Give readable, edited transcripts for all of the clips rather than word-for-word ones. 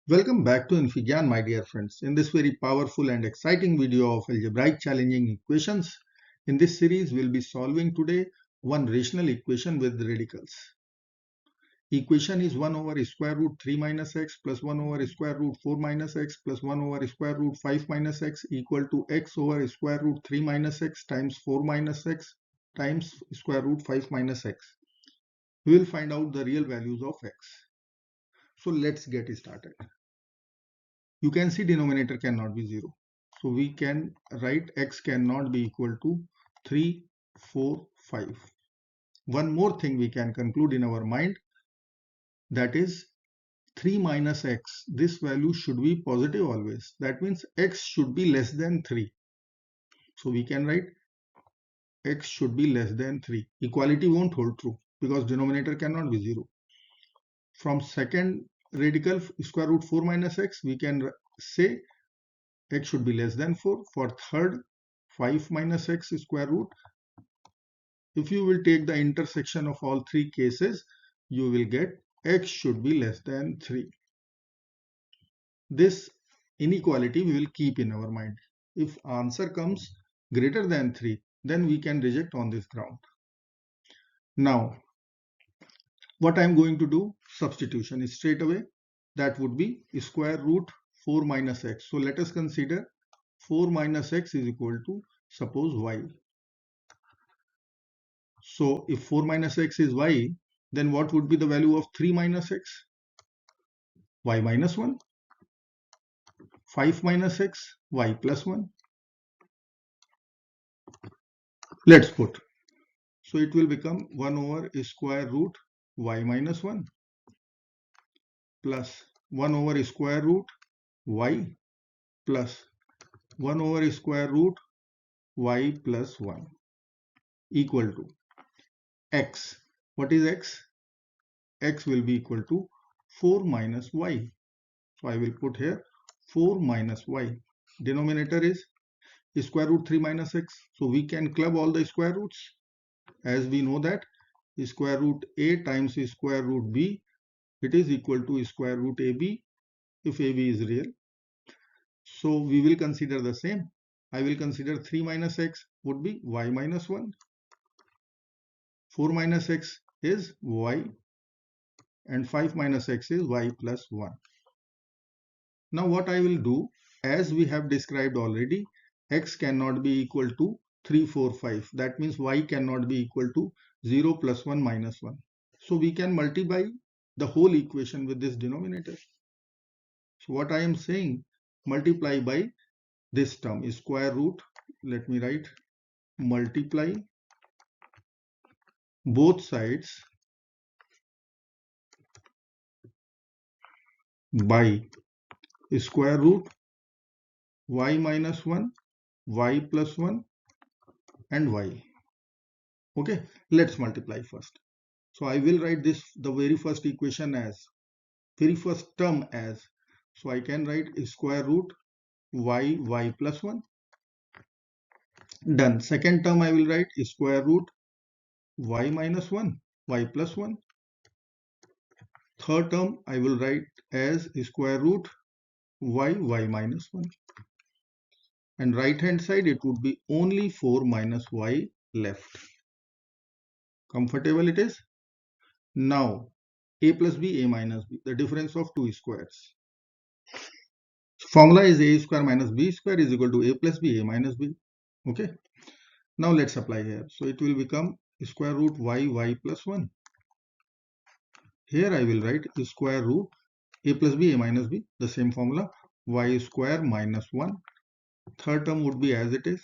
Welcome back to Infigyan, my dear friends. In this very powerful and exciting video of algebraic challenging equations, in this series we'll be solving today one rational equation with radicals. Equation is 1 over square root 3 minus x plus 1 over square root 4 minus x plus 1 over square root 5 minus x equal to x over square root 3 minus x times 4 minus x times square root 5 minus x. We will find out the real values of x. So let's get started. You can see denominator cannot be 0. So we can write x cannot be equal to 3, 4, 5. One more thing we can conclude in our mind, that is 3 minus x. This value should be positive always. That means x should be less than 3. So we can write x should be less than 3. Equality won't hold true because denominator cannot be 0. From second radical square root 4 minus x, we can say x should be less than 4. For third, 5 minus x square root. If you will take the intersection of all three cases, you will get x should be less than 3. This inequality we will keep in our mind. If answer comes greater than 3, then we can reject on this ground. Now, what I am going to do, substitution is straight away. That would be square root 4 minus x. So let us consider 4 minus x is equal to, suppose, y. So if 4 minus x is y, then what would be the value of 3 minus x? Y minus 1. 5 minus x, y plus 1. Let's put. So it will become 1 over square root y minus 1 plus 1 over square root y plus 1 over square root y plus 1 equal to x. What is x? X will be equal to 4 minus y. So I will put here 4 minus y. Denominator is square root 3 minus x. So we can club all the square roots. As we know that square root a times square root b, it is equal to square root ab if ab is real. So we will consider the same. I will consider 3 minus x would be y minus 1. 4 minus x is y and 5 minus x is y plus 1. Now what I will do, as we have described already, x cannot be equal to 3, 4, 5. That means y cannot be equal to 0 plus 1 minus 1. So we can multiply the whole equation with this denominator. So what I am saying, multiply by this term, square root, let me write, multiply both sides by square root y minus 1, y plus 1 and y. Okay, let's multiply first. So I will write this, the very first equation as, very first term as, so I can write square root y plus 1. Done. Second term I will write square root y minus 1, y plus 1. Third term I will write as square root y minus 1. And right hand side it would be only 4 minus y left. Comfortable it is? Now a plus b, a minus b, the difference of two squares. Formula is a square minus b square is equal to a plus b, a minus b. Okay. Now let's apply here. So it will become square root y plus 1. Here I will write square root a plus b, a minus b, the same formula, y square minus 1. Third term would be as it is,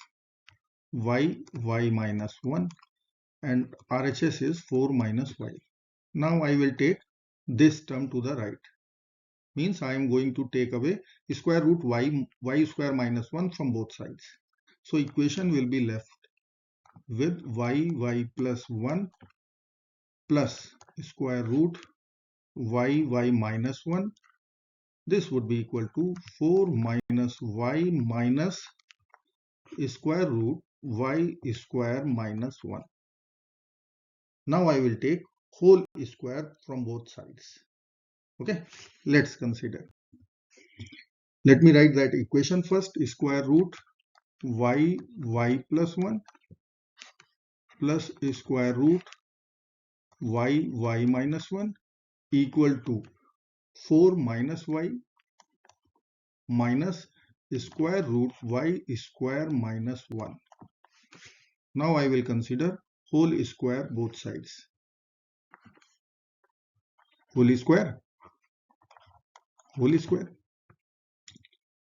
y minus 1, and RHS is 4 minus y. Now I will take this term to the right. Means I am going to take away square root y square minus 1 from both sides. So equation will be left with y plus 1 plus square root y minus 1. This would be equal to 4 minus y minus square root y square minus 1. Now I will take whole square from both sides. Okay, let's consider. Let me write that equation first. Square root y plus 1 plus square root y minus 1 equal to 4 minus y minus square root y square minus 1. Now I will consider whole square both sides. Whole square.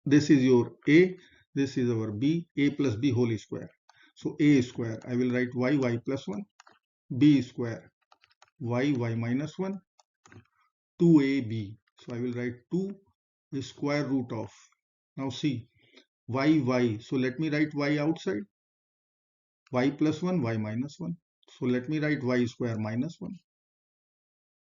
This is your a, this is our b, a plus b whole square. So a square, I will write y plus 1, b square, y minus 1, 2ab. So I will write 2 square root of. Now see, y. So let me write y outside. Y plus 1, y minus 1. So let me write y square minus 1.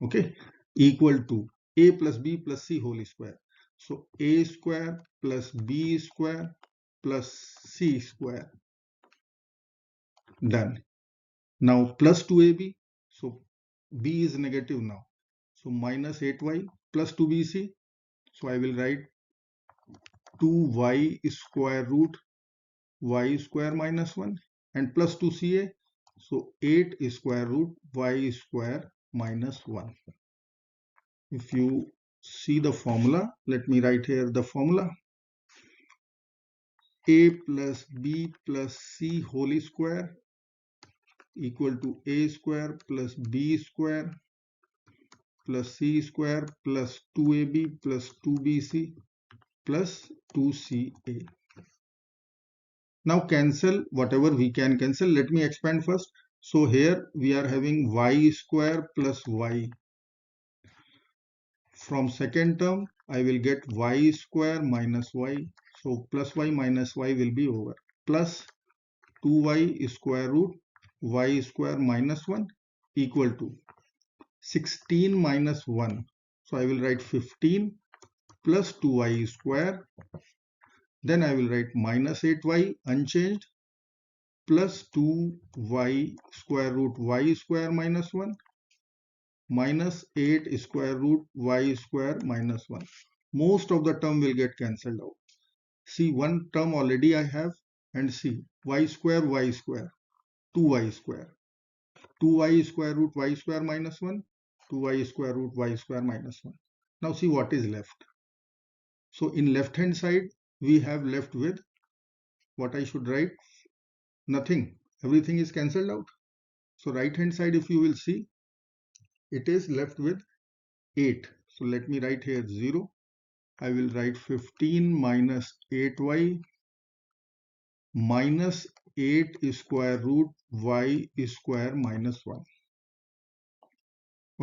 Okay, equal to a plus b plus c whole square. So a square plus b square plus c square. Done. Now plus 2ab. So b is negative now. So minus 8y plus 2bc. So I will write 2y square root y square minus 1 and plus 2ca. So 8 square root y square minus 1. If you see the formula, let me write here the formula. A plus b plus c whole square equal to a square plus b square plus c square plus 2ab plus 2bc plus 2ca. Now cancel whatever we can cancel. Let me expand first. So here we are having y square plus y. From second term, I will get y square minus y. So plus y minus y will be over. Plus 2y square root y square minus 1 equal to 16 minus 1. So I will write 15 plus 2y square. Then I will write minus 8y unchanged plus 2y square root y square minus 1 minus 8 square root y square minus 1. Most of the term will get cancelled out. See, one term already I have, and see y square, 2y square. 2y square root y square minus 1, 2y square root y square minus 1. Now see what is left. So in left hand side, we have left with what I should write? Nothing. Everything is cancelled out. So right hand side, if you will see, it is left with 8. So let me write here 0. I will write 15 minus 8y minus 8 square root y square minus 1.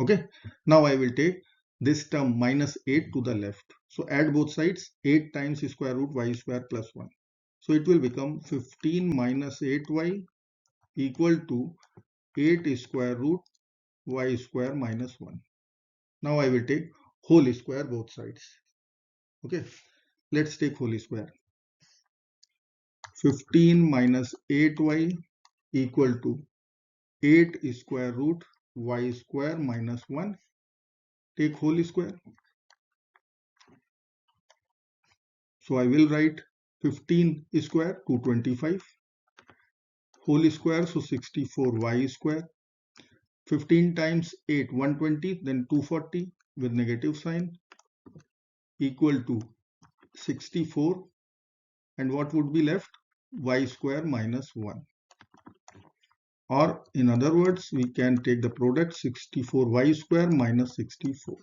Okay, now I will take this term minus 8 to the left. So add both sides, 8 times square root y square plus 1. So it will become 15 minus 8y equal to 8 square root y square minus 1. Now I will take whole square both sides. Okay, let's take whole square. 15 minus 8y equal to 8 square root y square minus 1. Take whole square. So I will write 15 square 225 whole square, so 64y square. 15 times 8 120, then 240 with negative sign equal to 64, and what would be left? Y square minus 1. Or in other words, we can take the product 64y square minus 64.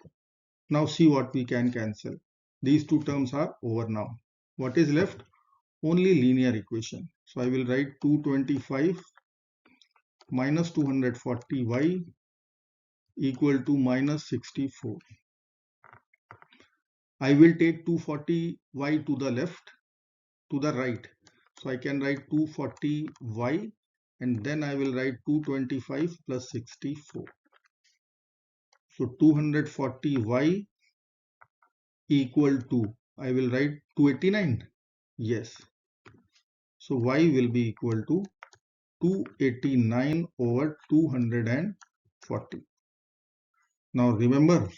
Now see what we can cancel. These two terms are over now. What is left? Only linear equation. So I will write 225 minus 240y equal to minus 64. I will take 240y to the left, to the right. So I can write 240y and then I will write 225 plus 64. So 240y equal to, I will write 289. Yes. So y will be equal to 289 over 240. Now remember,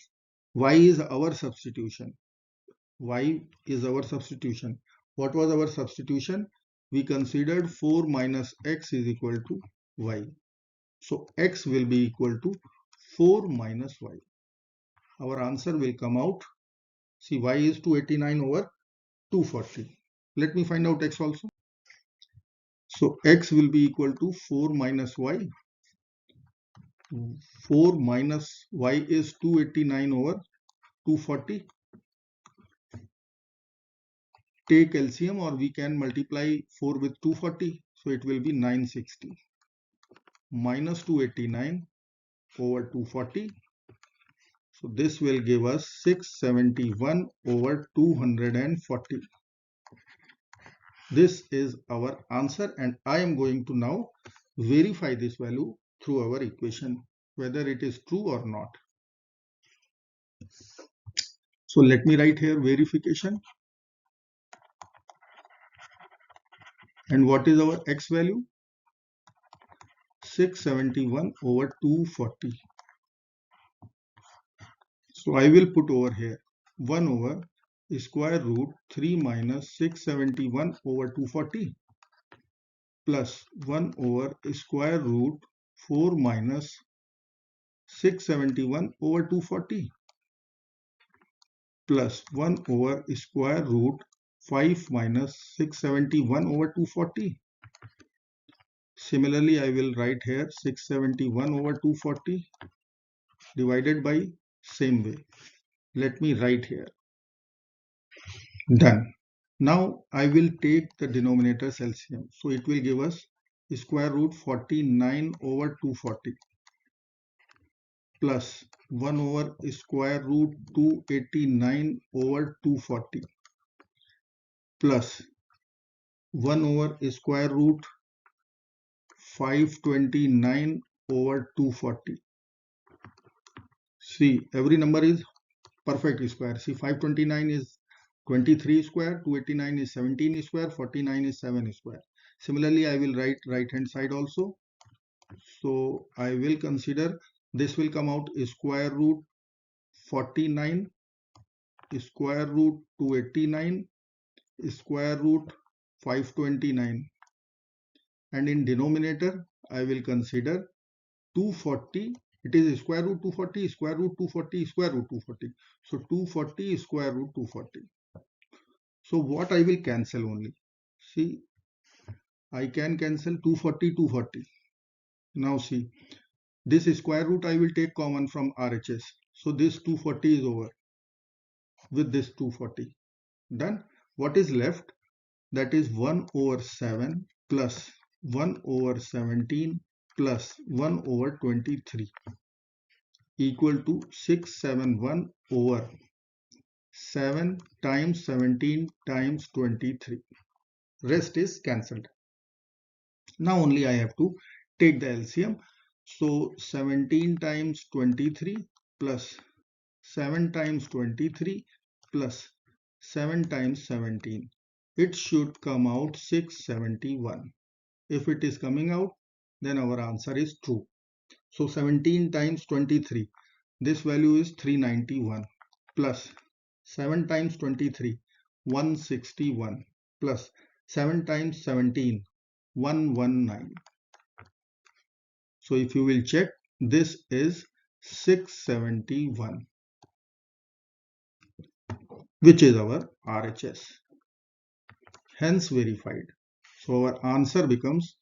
y is our substitution. Y is our substitution. What was our substitution? We considered 4 minus x is equal to y. So x will be equal to 4 minus y. Our answer will come out. See, y is 289 over 240. Let me find out x also. So x will be equal to 4 minus y. 4 minus y is 289 over 240. Take LCM, or we can multiply 4 with 240. So it will be 960 minus 289 over 240. So this will give us 671 over 240. This is our answer, and I am going to now verify this value through our equation, whether it is true or not. So let me write here verification. And what is our x value? 671 over 240. So I will put over here 1 over square root 3 minus 671 over 240 plus 1 over square root 4 minus 671 over 240 plus 1 over square root 5 minus 671 over 240. Similarly, I will write here 671 over 240 divided by same way. Let me write here. Done. Now I will take the denominator's LCM. So it will give us square root 49 over 240 plus 1 over square root 289 over 240 plus 1 over square root 529 over 240. See, every number is perfect square. See, 529 is 23 square, 289 is 17 square, 49 is 7 square. Similarly, I will write right hand side also. So I will consider this will come out square root 49, square root 289, square root 529, and in denominator I will consider 240. It is square root 240, square root 240, square root 240. So 240 square root 240. So what I will cancel only? See, I can cancel 240, 240. Now see, this square root I will take common from RHS. So this 240 is over with this 240. Done. What is left? That is 1 over 7 plus 1 over 17 plus 1 over 23 equal to 671 over 7 times 17 times 23. Rest is cancelled. Now only I have to take the LCM. So 17 times 23 plus 7 times 23 plus 7 times 17. It should come out 671. If it is coming out, then our answer is true. So 17 times 23, this value is 391 plus 7 times 23, 161 plus 7 times 17, 119. So if you will check, this is 671, which is our RHS. Hence verified. So our answer becomes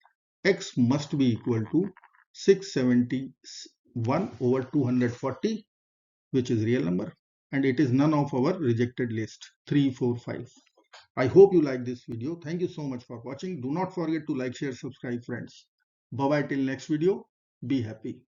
x must be equal to 671 over 240, which is real number, and it is none of our rejected list 3, 4, 5. I hope you like this video. Thank you so much for watching. Do not forget to like, share, subscribe, friends. Bye bye till next video. Be happy.